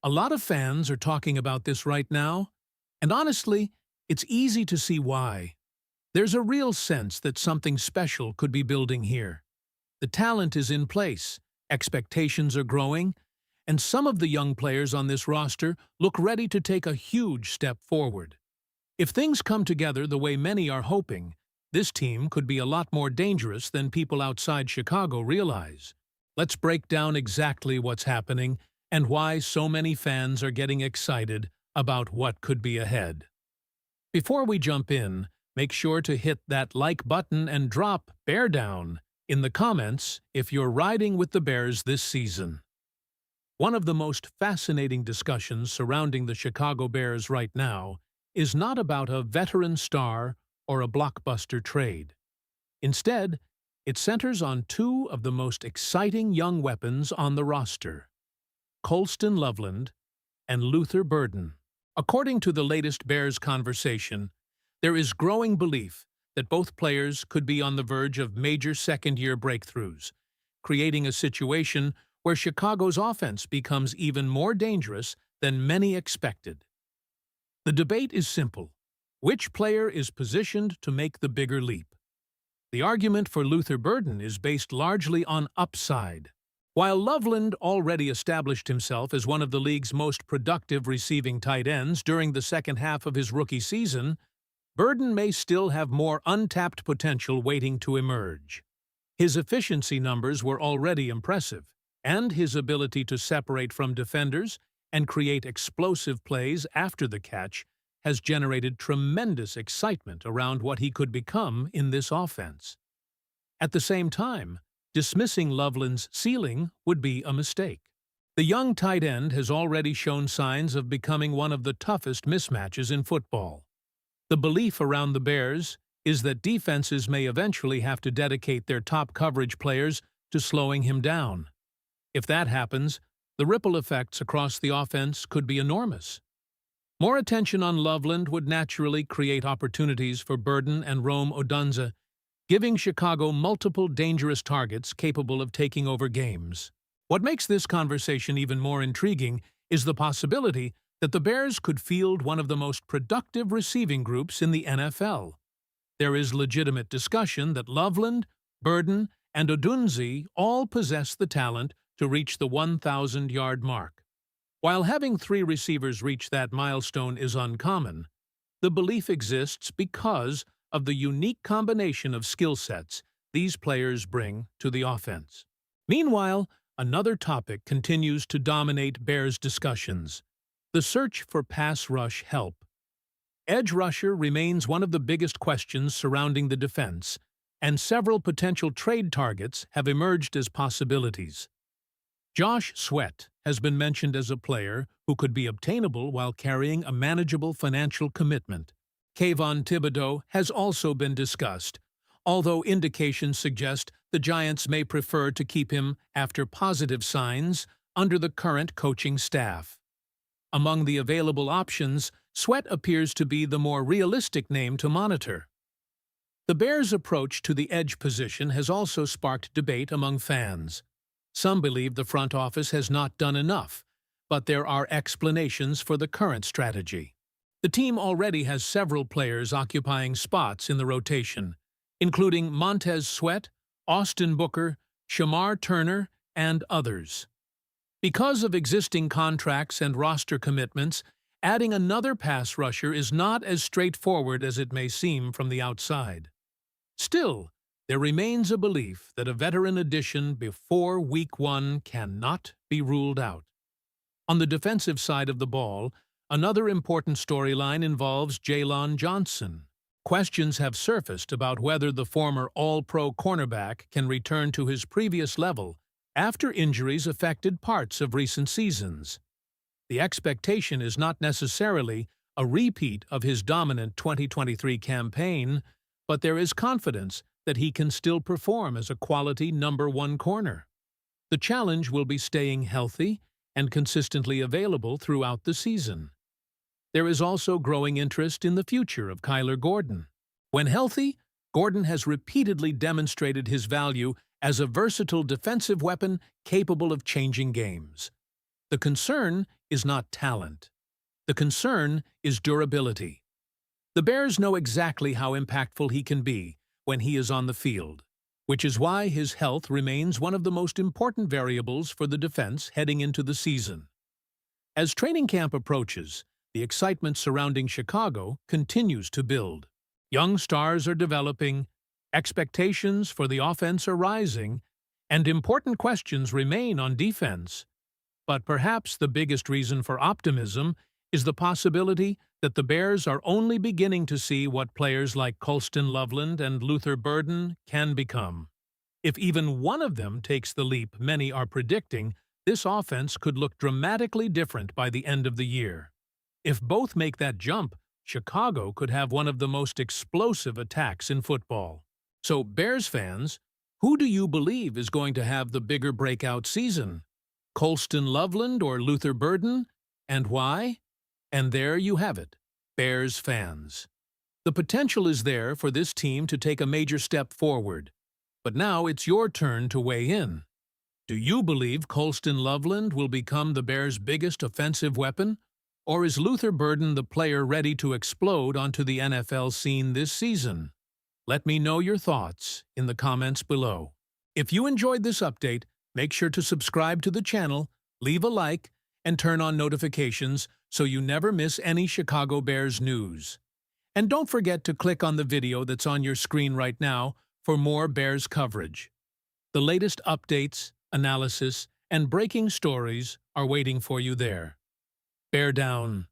A lot of fans are talking about this right now, and honestly, it's easy to see why. There's a real sense that something special could be building here. The talent is in place, expectations are growing, and some of the young players on this roster look ready to take a huge step forward. If things come together the way many are hoping, this team could be a lot more dangerous than people outside Chicago realize. Let's break down exactly what's happening and why so many fans are getting excited about what could be ahead. Before we jump in, make sure to hit that like button and drop "Bear Down" in the comments if you're riding with the Bears this season. One of the most fascinating discussions surrounding the Chicago Bears right now is not about a veteran star or a blockbuster trade. Instead, it centers on two of the most exciting young weapons on the roster: Colston Loveland and Luther Burden. According to the latest Bears conversation, there is growing belief that both players could be on the verge of major second-year breakthroughs, creating a situation where Chicago's offense becomes even more dangerous than many expected. The debate is simple: which player is positioned to make the bigger leap? The argument for Luther Burden is based largely on upside. While Loveland already established himself as one of the league's most productive receiving tight ends during the second half of his rookie season, Burden may still have more untapped potential waiting to emerge. His efficiency numbers were already impressive, and his ability to separate from defenders and create explosive plays after the catch has generated tremendous excitement around what he could become in this offense. At the same time, dismissing Loveland's ceiling would be a mistake. The young tight end has already shown signs of becoming one of the toughest mismatches in football. The belief around the Bears is that defenses may eventually have to dedicate their top coverage players to slowing him down. If that happens, the ripple effects across the offense could be enormous. More attention on Loveland would naturally create opportunities for Burden and Rome Odunze, giving Chicago multiple dangerous targets capable of taking over games. What makes this conversation even more intriguing is the possibility that the Bears could field one of the most productive receiving groups in the NFL. There is legitimate discussion that Loveland, Burden, and Odunze all possess the talent to reach the 1,000-yard mark. While having three receivers reach that milestone is uncommon, the belief exists because of the unique combination of skill sets these players bring to the offense. Meanwhile, another topic continues to dominate Bears discussions: the search for pass rush help. Edge rusher remains one of the biggest questions surrounding the defense, and several potential trade targets have emerged as possibilities. Josh Sweat has been mentioned as a player who could be obtainable while carrying a manageable financial commitment. Kayvon Thibodeau has also been discussed, although indications suggest the Giants may prefer to keep him after positive signs under the current coaching staff. Among the available options, Sweat appears to be the more realistic name to monitor. The Bears' approach to the edge position has also sparked debate among fans. Some believe the front office has not done enough, but there are explanations for the current strategy. The team already has several players occupying spots in the rotation, including Montez Sweat, Austin Booker, Shamar Turner, and others. Because of existing contracts and roster commitments, adding another pass rusher is not as straightforward as it may seem from the outside. Still, there remains a belief that a veteran addition before Week 1 cannot be ruled out. On the defensive side of the ball, another important storyline involves Jaylon Johnson. Questions have surfaced about whether the former All-Pro cornerback can return to his previous level after injuries affected parts of recent seasons. The expectation is not necessarily a repeat of his dominant 2023 campaign, but there is confidence that he can still perform as a quality number 1 corner. The challenge will be staying healthy and consistently available throughout the season. There is also growing interest in the future of Kyler Gordon. When healthy, Gordon has repeatedly demonstrated his value as a versatile defensive weapon capable of changing games. The concern is not talent. The concern is durability. The Bears know exactly how impactful he can be when he is on the field, which is why his health remains one of the most important variables for the defense heading into the season. As training camp approaches, the excitement surrounding Chicago continues to build. Young stars are developing, expectations for the offense are rising, and important questions remain on defense. But perhaps the biggest reason for optimism is the possibility that the Bears are only beginning to see what players like Colston Loveland and Luther Burden can become. If even one of them takes the leap many are predicting, this offense could look dramatically different by the end of the year. If both make that jump, Chicago could have one of the most explosive attacks in football. So, Bears fans, who do you believe is going to have the bigger breakout season? Colston Loveland or Luther Burden? And why? And there you have it, Bears fans. The potential is there for this team to take a major step forward. But now it's your turn to weigh in. Do you believe Colston Loveland will become the Bears' biggest offensive weapon? Or is Luther Burden the player ready to explode onto the NFL scene this season? Let me know your thoughts in the comments below. If you enjoyed this update, make sure to subscribe to the channel, leave a like, and turn on notifications so you never miss any Chicago Bears news. And don't forget to click on the video that's on your screen right now for more Bears coverage. The latest updates, analysis, and breaking stories are waiting for you there. Bear down.